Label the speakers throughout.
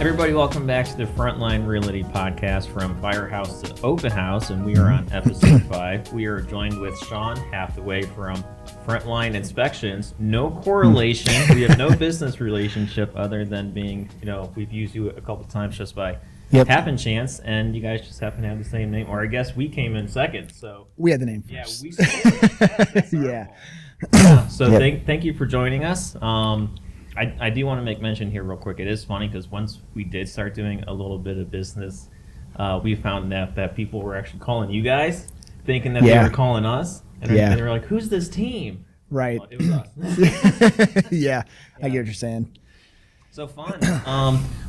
Speaker 1: Everybody, welcome back to the Frontline Realty Podcast, from Firehouse to Open House, and we are on episode 5. We are joined with Sean Hathaway from Frontline Inspections. No correlation. We have no business relationship other than being, we've used you a couple times just by happen chance, and you guys just happen to have the same name, or I guess we came in second. So
Speaker 2: we had the name first.
Speaker 1: Yeah, So thank you for joining us. I do want to make mention here real quick. It is funny because once we did start doing a little bit of business, we found that people were actually calling you guys, thinking that they were calling us, and they were like, "Who's this team?"
Speaker 2: Right.
Speaker 1: Well, it was us.
Speaker 2: Yeah, I get what you're saying.
Speaker 1: So fun.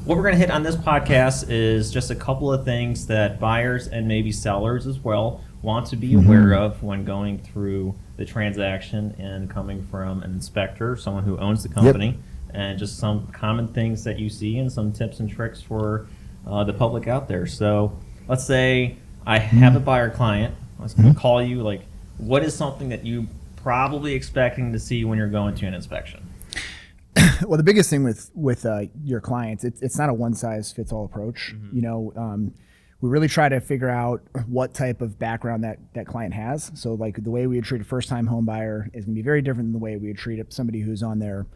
Speaker 1: What we're going to hit on this podcast is just a couple of things that buyers and maybe sellers as well want to be aware of when going through the transaction and coming from an inspector, someone who owns the company, and just some common things that you see and some tips and tricks for the public out there. So let's say I have a buyer client. Let's call you. Like, what is something that you probably expecting to see when you're going to an inspection?
Speaker 2: Well, the biggest thing with your clients, it's not a one-size-fits-all approach. We really try to figure out what type of background that client has. So, like, the way we would treat a first-time home buyer is going to be very different than the way we would treat somebody who's on their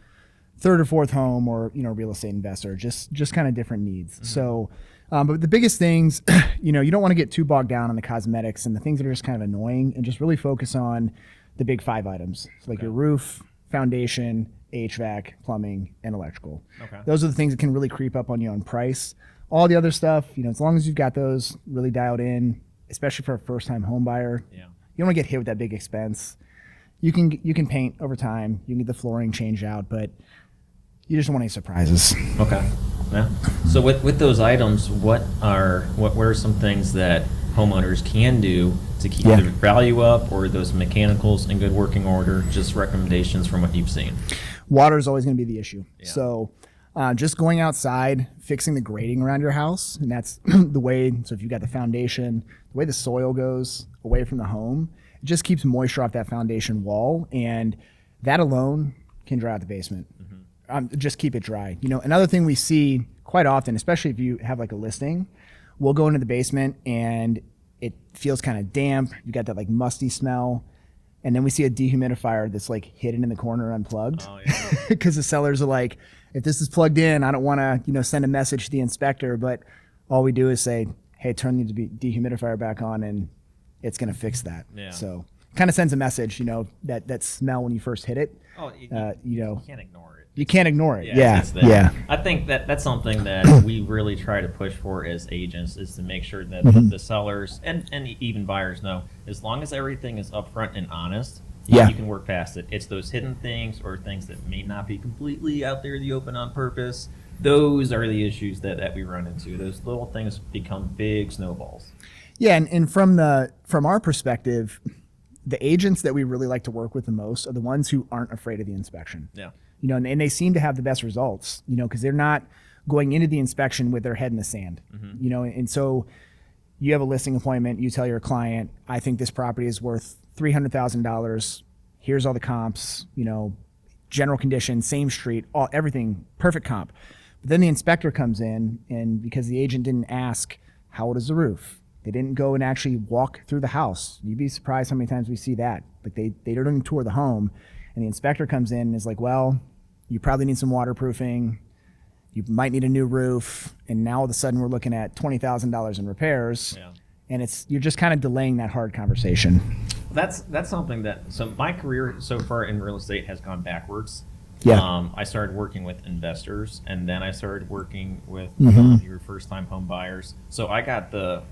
Speaker 2: third or fourth home, or real estate investor. Just kind of different needs. So, but the biggest things, you don't want to get too bogged down on the cosmetics and the things that are just kind of annoying, and just really focus on the big 5 items, so like your roof, foundation, HVAC, plumbing, and electrical. Okay. Those are the things that can really creep up on you on price. All the other stuff, as long as you've got those really dialed in, especially for a first-time home buyer, you don't want to get hit with that big expense. You can paint over time. You can get the flooring changed out, but you just don't want any surprises. Okay.
Speaker 1: Yeah. So with those items, what are some things that homeowners can do to keep their value up, or those mechanicals in good working order? Just recommendations from what you've seen.
Speaker 2: Water is always going to be the issue. Yeah. So just going outside, fixing the grading around your house, and that's the way. So if you've got the foundation, the way the soil goes away from the home, it just keeps moisture off that foundation wall, and that alone can dry out the basement. Just keep it dry. Another thing we see quite often, especially if you have like a listing, we'll go into the basement and it feels kind of damp. You got that like musty smell. And then we see a dehumidifier that's like hidden in the corner unplugged. Oh, yeah. Because the sellers are like, if this is plugged in, I don't want to, send a message to the inspector. But all we do is say, hey, turn the dehumidifier back on, and it's going to fix that. Yeah. So kind of sends a message, that smell when you first hit it.
Speaker 1: Oh, you can't ignore it.
Speaker 2: You can't ignore it. Yeah.
Speaker 1: I think that's something that we really try to push for as agents, is to make sure that the sellers and even buyers know, as long as everything is upfront and honest, you can work past it. It's those hidden things or things that may not be completely out there in the open on purpose. Those are the issues that we run into. Those little things become big snowballs.
Speaker 2: Yeah, and from our perspective, the agents that we really like to work with the most are the ones who aren't afraid of the inspection. Yeah. And they seem to have the best results, because they're not going into the inspection with their head in the sand, and so you have a listing appointment, you tell your client, I think this property is worth $300,000. Here's all the comps, general condition, same street, everything, perfect comp. But then the inspector comes in, and because the agent didn't ask, how old is the roof? They didn't go and actually walk through the house. You'd be surprised how many times we see that. Like they don't even tour the home. And the inspector comes in and is like, well, you probably need some waterproofing. You might need a new roof. And now all of a sudden we're looking at $20,000 in repairs. Yeah. And you're just kind of delaying that hard conversation.
Speaker 1: That's something so my career so far in real estate has gone backwards.
Speaker 2: Yeah.
Speaker 1: I started working with investors, and then I started working with your first time home buyers. So I got the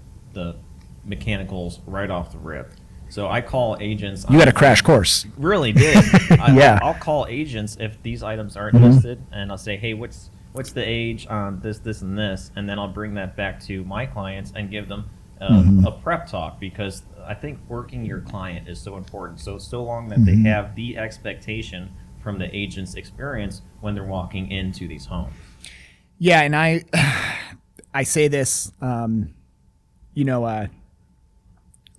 Speaker 1: mechanicals right off the rip. So I call agents.
Speaker 2: You got a crash course.
Speaker 1: Really did. I'll call agents if these items aren't listed, and I'll say, hey, what's the age on this, and this? And then I'll bring that back to my clients and give them a prep talk, because I think working your client is so important. So long that they have the expectation from the agent's experience when they're walking into these homes.
Speaker 2: Yeah, and I say this,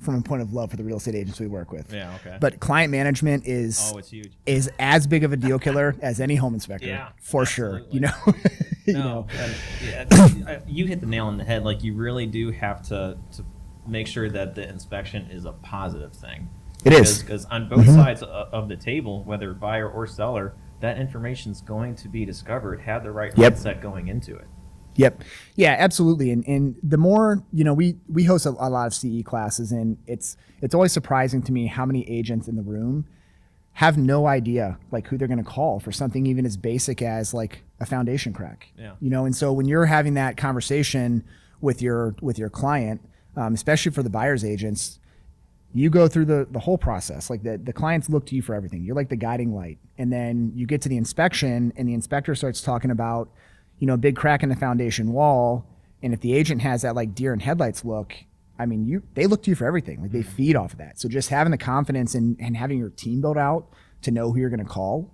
Speaker 2: from a point of love for the real estate agents we work with.
Speaker 1: Yeah, okay.
Speaker 2: But client management is
Speaker 1: it's huge.
Speaker 2: Is as big of a deal killer as any home inspector, for absolutely. Sure.
Speaker 1: No, you hit the nail on the head. Like, you really do have to make sure that the inspection is a positive thing.
Speaker 2: It is.
Speaker 1: Because on both sides of the table, whether buyer or seller, that information is going to be discovered. Have the right mindset going into it.
Speaker 2: Yep. Yeah, absolutely. And the more, we host a lot of CE classes, and it's always surprising to me how many agents in the room have no idea like who they're going to call for something even as basic as like a foundation crack.
Speaker 1: Yeah.
Speaker 2: And so when you're having that conversation with your client, especially for the buyer's agents, you go through the whole process. Like the clients look to you for everything. You're like the guiding light. And then you get to the inspection, and the inspector starts talking about, a big crack in the foundation wall. And if the agent has that like deer in headlights look, I mean, they look to you for everything. Like they feed off of that. So just having the confidence and having your team built out to know who you're going to call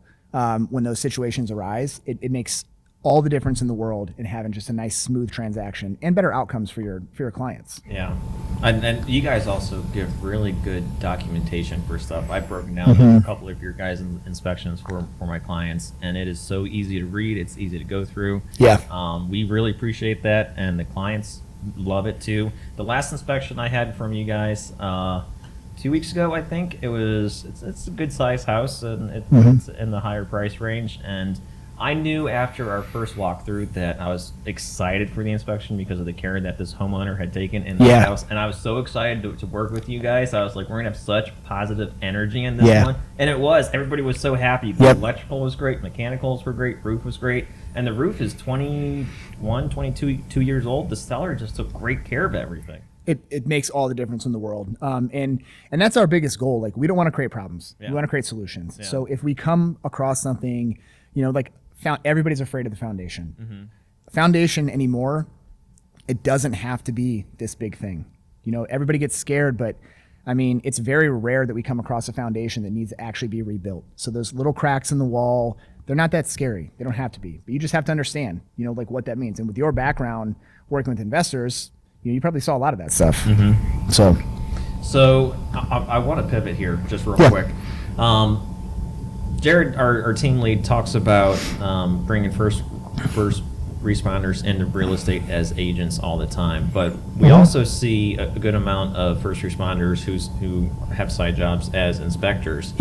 Speaker 2: when those situations arise, it makes all the difference in the world in having just a nice, smooth transaction and better outcomes for your clients.
Speaker 1: Yeah. And you guys also give really good documentation for stuff. I've broken down a couple of your guys' inspections for my clients, and it is so easy to read. It's easy to go through.
Speaker 2: Yeah.
Speaker 1: We really appreciate that, and the clients love it too. The last inspection I had from you guys 2 weeks ago, I think it's a good size house, and it's in the higher price range. And I knew after our first walkthrough that I was excited for the inspection because of the care that this homeowner had taken in the house. And I was so excited to work with you guys. I was like, we're going to have such positive energy in this one. And it was. Everybody was so happy. The electrical was great. Mechanicals were great. Roof was great. And the roof is 22 years old. The seller just took great care of everything.
Speaker 2: It makes all the difference in the world. And that's our biggest goal. Like, we don't want to create problems. We want to create solutions.
Speaker 1: Yeah.
Speaker 2: So if we come across something, everybody's afraid of the foundation. Foundation anymore, it doesn't have to be this big thing. Everybody gets scared, but I mean, it's very rare that we come across a foundation that needs to actually be rebuilt. So those little cracks in the wall, they're not that scary. They don't have to be, but you just have to understand, like what that means. And with your background working with investors, you probably saw a lot of that stuff.
Speaker 1: So I want to pivot here just real quick. Jared, our team lead, talks about bringing first responders into real estate as agents all the time, but we also see a good amount of first responders who have side jobs as inspectors.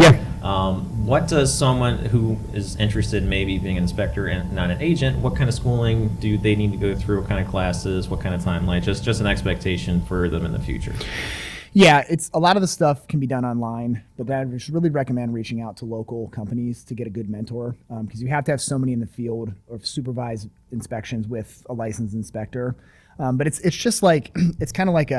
Speaker 1: What does someone who is interested in maybe being an inspector and not an agent, what kind of schooling do they need to go through? What kind of classes? What kind of timeline? Just an expectation for them in the future.
Speaker 2: Yeah, it's a lot of the stuff can be done online, but I just really recommend reaching out to local companies to get a good mentor, because you have to have so many in the field or supervise inspections with a licensed inspector. But it's just like, it's kind of like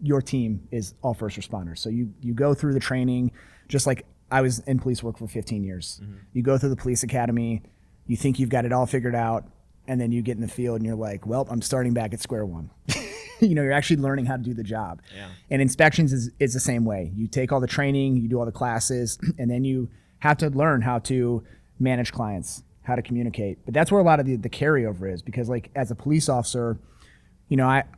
Speaker 2: your team is all first responders. So you go through the training, just like I was in police work for 15 years. You go through the police academy, you think you've got it all figured out, and then you get in the field and you're like, well, I'm starting back at square one. You're actually learning how to do the job. And inspections is the same way. You take all the training, you do all the classes, and then you have to learn how to manage clients, how to communicate. But that's where a lot of the carryover is, because like as a police officer,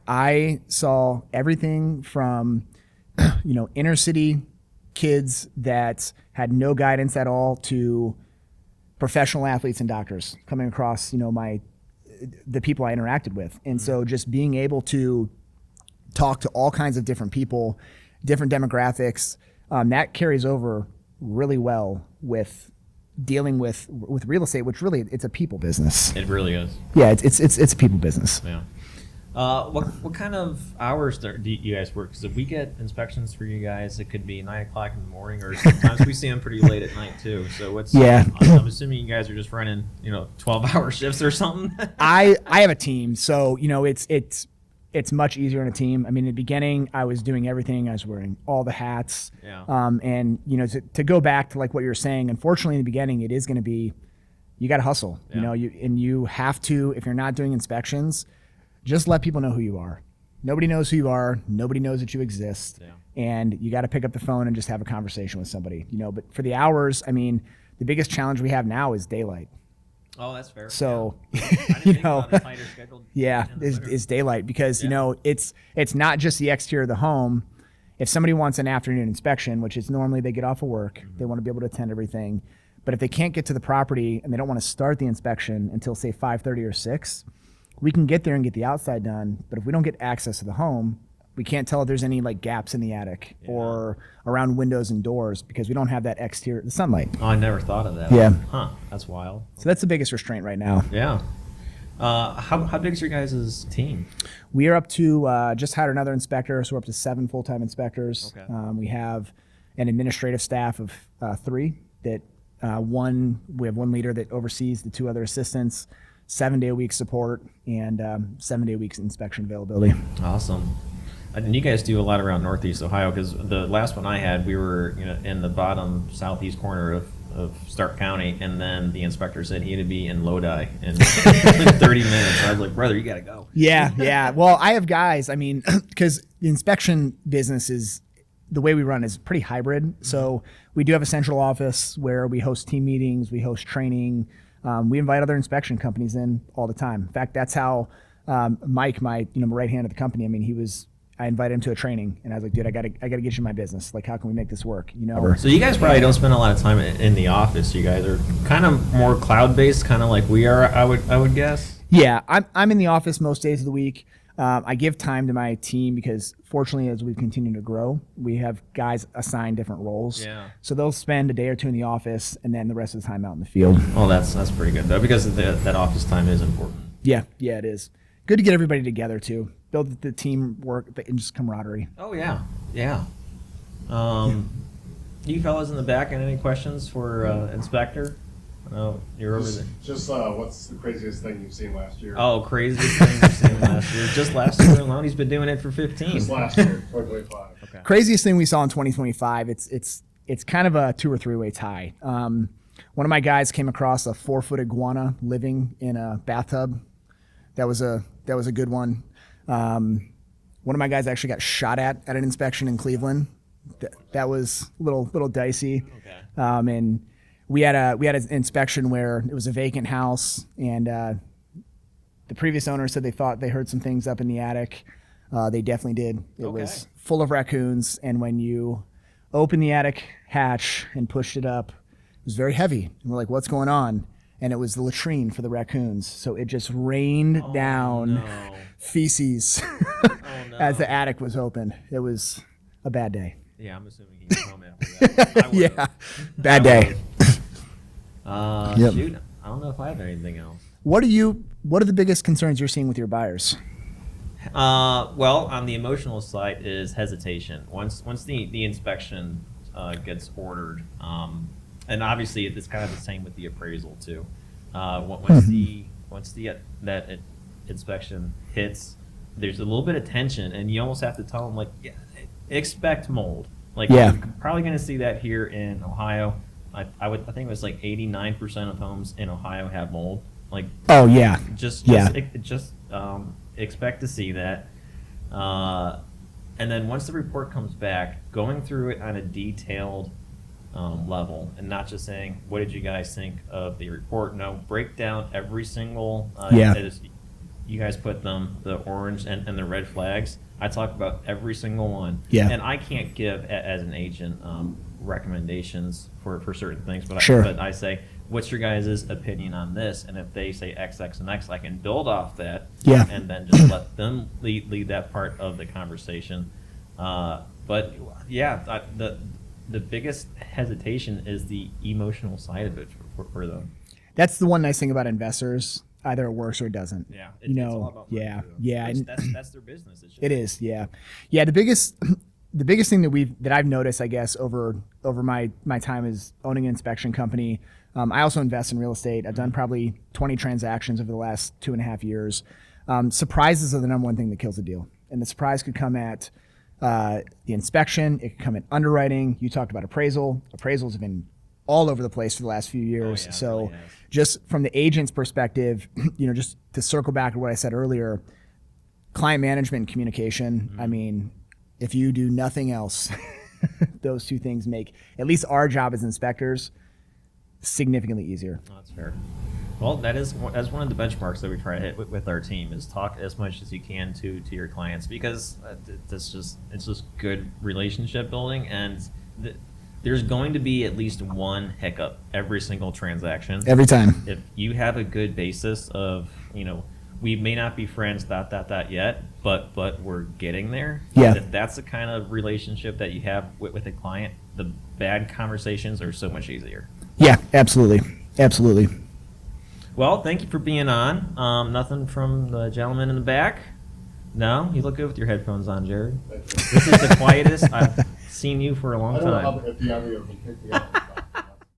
Speaker 2: I saw everything from, inner city kids that had no guidance at all to professional athletes and doctors coming across, the people I interacted with. And so just being able to talk to all kinds of different people, different demographics, that carries over really well with dealing with real estate, which really, it's a people business.
Speaker 1: It really is.
Speaker 2: Yeah, it's a people business.
Speaker 1: Yeah. What kind of hours do you guys work? Because if we get inspections for you guys, it could be 9 o'clock in the morning, or sometimes we see them pretty late at night too. So I'm assuming you guys are just running 12-hour shifts or something.
Speaker 2: I have a team, so it's much easier in a team. I mean, in the beginning, I was doing everything. I was wearing all the hats. And to go back to like what you were saying, unfortunately in the beginning, it is going to be, you got to hustle. You have to, if you're not doing inspections, just let people know who you are. Nobody knows who you are. Nobody knows that you exist. And you got to pick up the phone and just have a conversation with somebody. But for the hours, I mean, the biggest challenge we have now is daylight.
Speaker 1: Oh, that's fair.
Speaker 2: So,
Speaker 1: I didn't think about a tighter schedule.
Speaker 2: is daylight, because it's not just the exterior of the home. If somebody wants an afternoon inspection, which is normally they get off of work, they want to be able to attend everything. But if they can't get to the property and they don't want to start the inspection until, say, 5:30 or 6, we can get there and get the outside done. But if we don't get access to the home, we can't tell if there's any like gaps in the attic or around windows and doors because we don't have that exterior, the sunlight.
Speaker 1: Oh, I never thought of that.
Speaker 2: Yeah.
Speaker 1: Huh. That's wild.
Speaker 2: So that's the biggest restraint right now.
Speaker 1: Yeah. How big is your guys' team?
Speaker 2: We are up to, just hired another inspector, so we're up to 7 full-time inspectors.
Speaker 1: Okay.
Speaker 2: We have an administrative staff of 3 that we have one leader that oversees the 2 other assistants, 7-day-a-week support, and 7-day-a-week inspection availability.
Speaker 1: Awesome. And you guys do a lot around Northeast Ohio because the last one I had, we were in the bottom southeast corner of Stark County, and then the inspector said he had to be in Lodi in 30 minutes. I was like, brother, you got to go.
Speaker 2: Yeah. Well, I have guys, I mean, because the inspection business is, the way we run is pretty hybrid. So we do have a central office where we host team meetings, we host training. We invite other inspection companies in all the time. In fact, that's how Mike, my right hand of the company, I mean, I invited him to a training, and I was like, dude, I gotta get you in my business. Like, how can we make this work?
Speaker 1: So you guys probably don't spend a lot of time in the office. You guys are kind of more cloud-based, kind of like we are, I would guess.
Speaker 2: Yeah, I'm in the office most days of the week. I give time to my team because, fortunately, as we continue to grow, we have guys assigned different roles.
Speaker 1: Yeah.
Speaker 2: So they'll spend a day or 2 in the office, and then the rest of the time out in the field.
Speaker 1: Oh, that's pretty good though, because that office time is important.
Speaker 2: Yeah, it is. Good to get everybody together too. Build the teamwork and just camaraderie.
Speaker 1: Oh yeah. You fellas in the back, any questions for Inspector? Oh, you're over there.
Speaker 3: Just what's the craziest thing you've seen last year?
Speaker 1: Oh, craziest thing you've seen last year. Just last year alone, he's been doing it for 15.
Speaker 3: Just last year, 2025.
Speaker 1: Okay.
Speaker 2: Craziest thing we saw in 2025. It's kind of a 2 or 3-way tie. One of my guys came across a 4-foot iguana living in a bathtub. That was a good one. One of my guys actually got shot at an inspection in Cleveland. That was a little dicey.
Speaker 1: Okay.
Speaker 2: And we had an inspection where it was a vacant house, and the previous owner said they thought they heard some things up in the attic. They definitely did. It was full of raccoons, and when you opened the attic hatch and pushed it up, it was very heavy. And we're like, what's going on? And it was the latrine for the raccoons. So it just rained down feces as the attic was open. It was a bad day.
Speaker 1: Yeah, I'm assuming he was home after that.
Speaker 2: Yeah, bad day. Yep.
Speaker 1: Shoot, I don't know if I have anything else.
Speaker 2: What are the biggest concerns you're seeing with your buyers?
Speaker 1: Well, on the emotional side is hesitation. Once the inspection gets ordered, and obviously it's kind of the same with the appraisal too. Once that inspection hits, there's a little bit of tension, and you almost have to tell them like, yeah, expect mold. Like,
Speaker 2: Yeah.
Speaker 1: you're probably going to see that here in Ohio. I think it was like 89% of homes in Ohio have mold. Like,
Speaker 2: Oh yeah,
Speaker 1: just expect to see that. And then once the report comes back, going through it on a detailed level, and not just saying, what did you guys think of the report? No, break down every single you guys put the orange and the red flags. I talk about every single one.
Speaker 2: Yeah.
Speaker 1: And I can't give as an agent recommendations for certain things, but
Speaker 2: Sure.
Speaker 1: but I say, what's your guys' opinion on this? And if they say X, X, and X, I can build off that.
Speaker 2: Yeah.
Speaker 1: And then just let them lead that part of the conversation. But yeah, the biggest hesitation is the emotional side of it for them.
Speaker 2: that's the one nice thing about investors. Either it works or it doesn't.
Speaker 1: Yeah,
Speaker 2: It's all about money, and
Speaker 1: That's their business. It's just,
Speaker 2: it is. Yeah. The biggest thing that I've noticed, I guess, over my time as owning an inspection company. I also invest in real estate. I've done probably 20 transactions over the last 2.5 years. Surprises are the number one thing that kills a deal, and the surprise could come at the inspection. It could come at underwriting. You talked about appraisal. Appraisals have been all over the place for the last few years.
Speaker 1: yeah, it
Speaker 2: So
Speaker 1: really has.
Speaker 2: just from the agent's perspective, just to circle back to what I said earlier, client management and communication. I mean, if you do nothing else, those 2 things make at least our job as inspectors significantly easier.
Speaker 1: Oh, that's fair. Well, that's one of the benchmarks that we try to hit with our team is talk as much as you can to your clients, because it's just good relationship building, and there's going to be at least one hiccup every single transaction.
Speaker 2: Every time.
Speaker 1: If you have a good basis of, we may not be friends, yet, but we're getting there.
Speaker 2: Yeah.
Speaker 1: If that's the kind of relationship that you have with a client, the bad conversations are so much easier.
Speaker 2: Yeah, absolutely. Absolutely.
Speaker 1: Well, thank you for being on. Nothing from the gentleman in the back? No? You look good with your headphones on, Jared. This is the quietest I've seen you for a long
Speaker 3: I don't know how
Speaker 1: time.
Speaker 3: if the audio can pick me up.